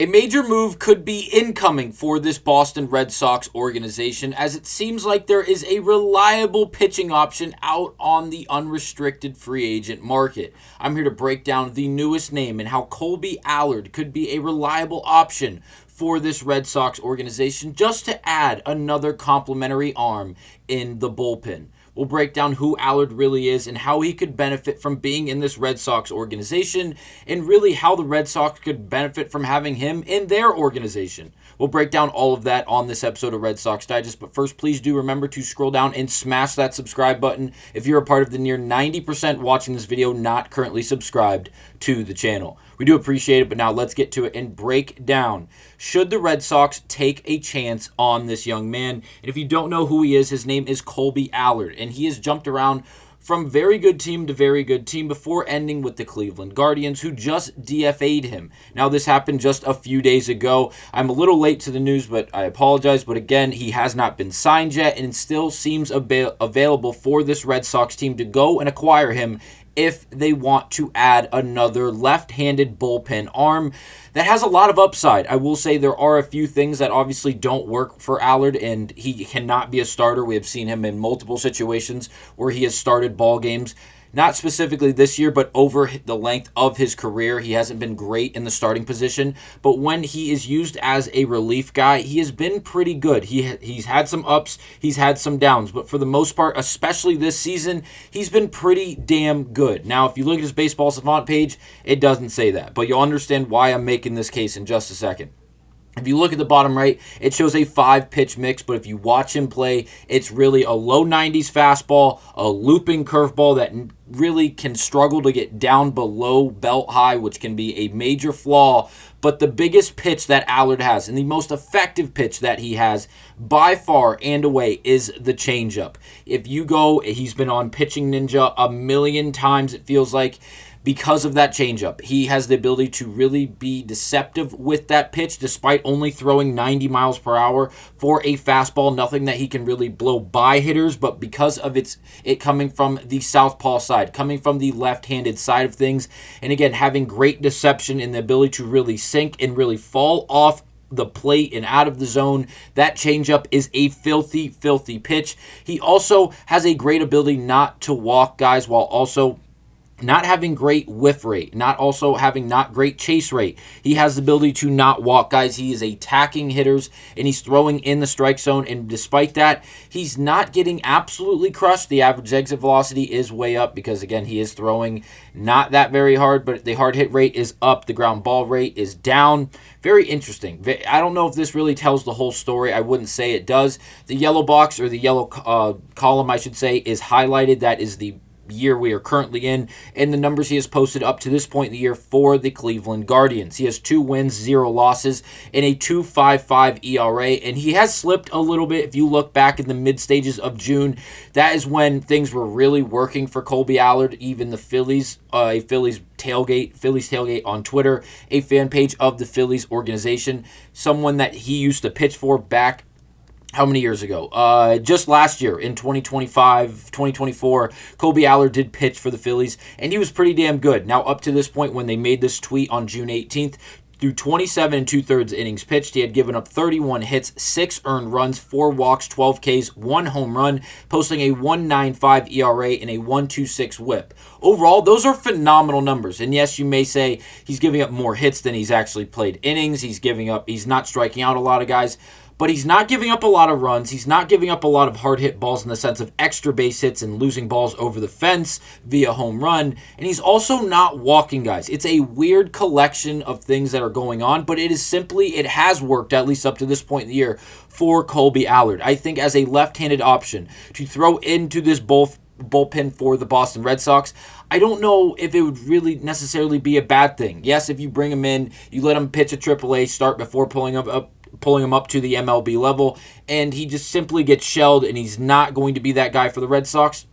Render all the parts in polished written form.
A major move could be incoming for this Boston Red Sox organization, as it seems like there is a reliable pitching option out on the unrestricted free agent market. I'm here to break down the newest name and how Kolby Allard could be a reliable option for this Red Sox organization, just to add another complementary arm in the bullpen. We'll break down who Allard really is and how he could benefit from being in this Red Sox organization, and really how the Red Sox could benefit from having him in their organization. We'll break down all of that on this episode of Red Sox Digest, but first, please do remember to scroll down and smash that subscribe button if you're a part of the near 90% watching this video not currently subscribed to the channel. We do appreciate it, but now let's get to it and break down. Should the Red Sox take a chance on this young man? And if you don't know who he is, his name is Kolby Allard, and he has jumped around from very good team to very good team before ending with the Cleveland Guardians, who just DFA'd him. Now, this happened just a few days ago. I'm a little late to the news, but I apologize. But again, he has not been signed yet, and still seems available for this Red Sox team to go and acquire him if they want to add another left-handed bullpen arm that has a lot of upside. I will say there are a few things that obviously don't work for Allard, and he cannot be a starter. We have seen him in multiple situations where he has started ball games. Not specifically this year, but over the length of his career, he hasn't been great in the starting position. But when he is used as a relief guy, he has been pretty good. He's had some ups, he's had some downs. But for the most part, especially this season, he's been pretty damn good. Now, if you look at his Baseball Savant page, it doesn't say that. But you'll understand why I'm making this case in just a second. If you look at the bottom right, it shows a 5-pitch mix, but if you watch him play, it's really a low 90s fastball, a looping curveball that really can struggle to get down below belt high, which can be a major flaw. But the biggest pitch that Allard has, and the most effective pitch that he has by far and away, is the changeup. If you go, he's been on Pitching Ninja a million times, it feels like. Because of that changeup, he has the ability to really be deceptive with that pitch, despite only throwing 90 miles per hour for a fastball. Nothing that he can really blow by hitters, but because of it coming from the southpaw side, coming from the left-handed side of things, and again, having great deception and the ability to really sink and really fall off the plate and out of the zone, that changeup is a filthy, filthy pitch. He also has a great ability not to walk guys, while also not having great whiff rate, not great chase rate. He has the ability to not walk guys. He is attacking hitters, and he's throwing in the strike zone, and despite that, he's not getting absolutely crushed. The average exit velocity is way up because, again, he is throwing not that very hard, but the hard hit rate is up. The ground ball rate is down. Very interesting. I don't know if this really tells the whole story. I wouldn't say it does. The yellow box, or the yellow column, I should say, is highlighted. That is the year we are currently in, and the numbers he has posted up to this point in the year for the Cleveland Guardians. He has 2 wins, 0 losses, and a 2.55 ERA, and he has slipped a little bit. If you look back in the mid stages of June, that is when things were really working for Kolby Allard. Even the Phillies tailgate on Twitter, a fan page of the Phillies organization, someone that he used to pitch for back how many years ago? Just last year in 2024, Kolby Allard did pitch for the Phillies, and he was pretty damn good. Now, up to this point, when they made this tweet on June 18th, through 27 2/3 innings pitched, he had given up 31 hits, 6 earned runs, 4 walks, 12 Ks, 1 home run, posting a 1.95 ERA and a 1.26 whip. Overall, those are phenomenal numbers. And yes, you may say he's giving up more hits than he's actually played innings. He's not striking out a lot of guys. But he's not giving up a lot of runs. He's not giving up a lot of hard hit balls in the sense of extra base hits and losing balls over the fence via home run. And he's also not walking guys. It's a weird collection of things that are going on, but it has worked, at least up to this point in the year, for Kolby Allard. I think as a left-handed option to throw into this bullpen for the Boston Red Sox, I don't know if it would really necessarily be a bad thing. Yes, if you bring him in, you let him pitch a AAA start before pulling him up to the MLB level, and he just simply gets shelled, and he's not going to be that guy for the Red Sox,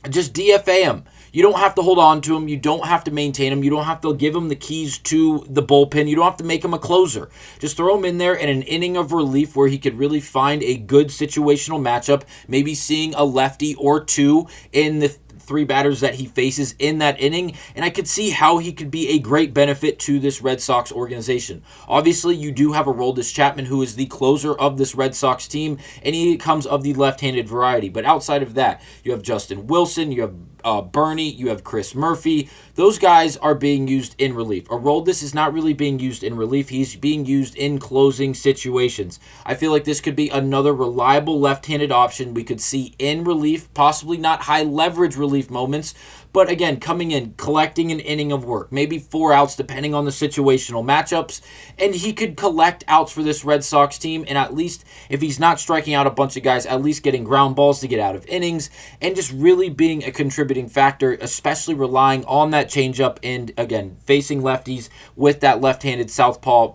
just DFA him. You don't have to hold on to him. You don't have to maintain him. You don't have to give him the keys to the bullpen. You don't have to make him a closer. Just throw him in there in an inning of relief where he could really find a good situational matchup, maybe seeing a lefty or two in the three batters that he faces in that inning, and I could see how he could be a great benefit to this Red Sox organization. Obviously, you do have Aroldis Chapman, who is the closer of this Red Sox team, and he comes of the left-handed variety. But outside of that, you have Justin Wilson, you have Bernie, you have Chris Murphy. Those guys are being used in relief. Aroldis is not really being used in relief. He's being used in closing situations. I feel like this could be another reliable left-handed option we could see in relief, possibly not high-leverage relief moments, but again, coming in, collecting an inning of work, maybe 4 outs depending on the situational matchups, and he could collect outs for this Red Sox team, and at least if he's not striking out a bunch of guys, at least getting ground balls to get out of innings, and just really being a contributing factor, especially relying on that changeup and, again, facing lefties with that left-handed southpaw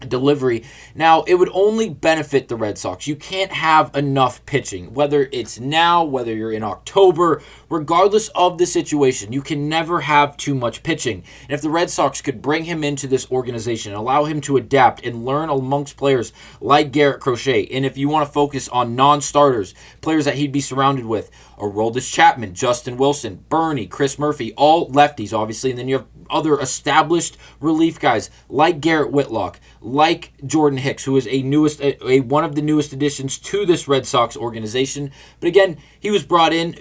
delivery. Now, it would only benefit the Red Sox. You can't have enough pitching, whether it's now, whether you're in October, regardless of the situation. You can never have too much pitching. And if the Red Sox could bring him into this organization, allow him to adapt and learn amongst players like Garrett Crochet, and if you want to focus on non-starters, players that he'd be surrounded with, Aroldis Chapman, Justin Wilson, Bernie, Chris Murphy, all lefties, obviously, and then you have other established relief guys like Garrett Whitlock, like Jordan Hicks, who is one of the newest additions to this Red Sox organization. But again, he was brought in,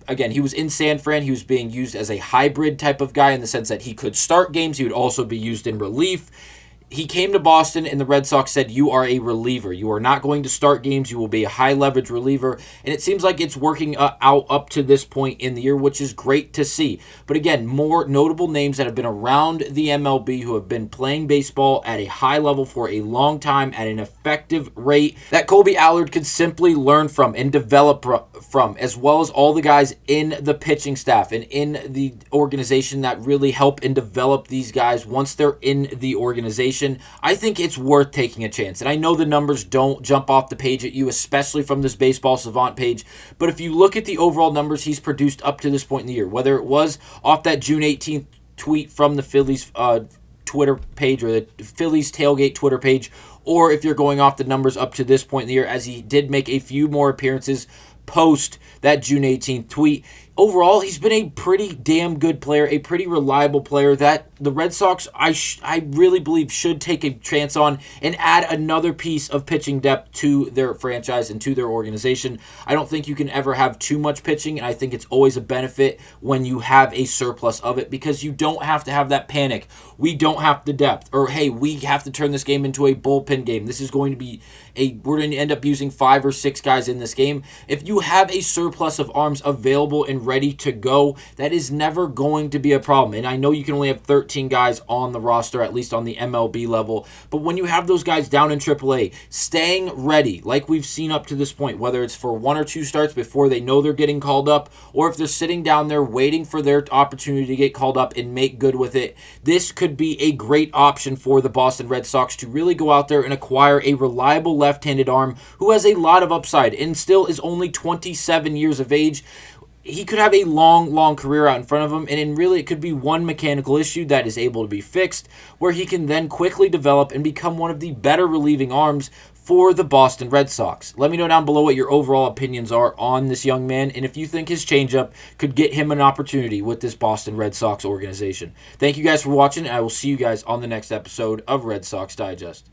he was in San Fran. He was being used as a hybrid type of guy in the sense that he could start games. He would also be used in relief. He came to Boston, and the Red Sox said, you are a reliever. You are not going to start games. You will be a high-leverage reliever. And it seems like it's working out up to this point in the year, which is great to see. But again, more notable names that have been around the MLB who have been playing baseball at a high level for a long time at an effective rate that Kolby Allard could simply learn from and develop from, as well as all the guys in the pitching staff and in the organization that really help and develop these guys once they're in the organization. I think it's worth taking a chance. And I know the numbers don't jump off the page at you, especially from this Baseball Savant page. But if you look at the overall numbers he's produced up to this point in the year, whether it was off that June 18th tweet from the Phillies Twitter page or the Phillies tailgate Twitter page, or if you're going off the numbers up to this point in the year, as he did make a few more appearances post that June 18th tweet, overall, he's been a pretty damn good player, a pretty reliable player that the Red Sox, I really believe, should take a chance on and add another piece of pitching depth to their franchise and to their organization. I don't think you can ever have too much pitching, and I think it's always a benefit when you have a surplus of it because you don't have to have that panic. We don't have the depth, or hey, we have to turn this game into a bullpen game. This is going to be we're going to end up using 5 or 6 guys in this game. If you have a surplus of arms available and ready to go, that is never going to be a problem. And I know you can only have 13 guys on the roster, at least on the MLB level, but when you have those guys down in AAA, staying ready, like we've seen up to this point, whether it's for 1 or 2 starts before they know they're getting called up, or if they're sitting down there waiting for their opportunity to get called up and make good with it, this could be a great option for the Boston Red Sox to really go out there and acquire a reliable left-handed arm who has a lot of upside and still is only 27 years of age. He could have a long career out in front of him, and really it could be one mechanical issue that is able to be fixed, where he can then quickly develop and become one of the better relieving arms for the Boston Red Sox. Let me know down below what your overall opinions are on this young man, and if you think his changeup could get him an opportunity with this Boston Red Sox organization. Thank you guys for watching, and I will see you guys on the next episode of Red Sox Digest.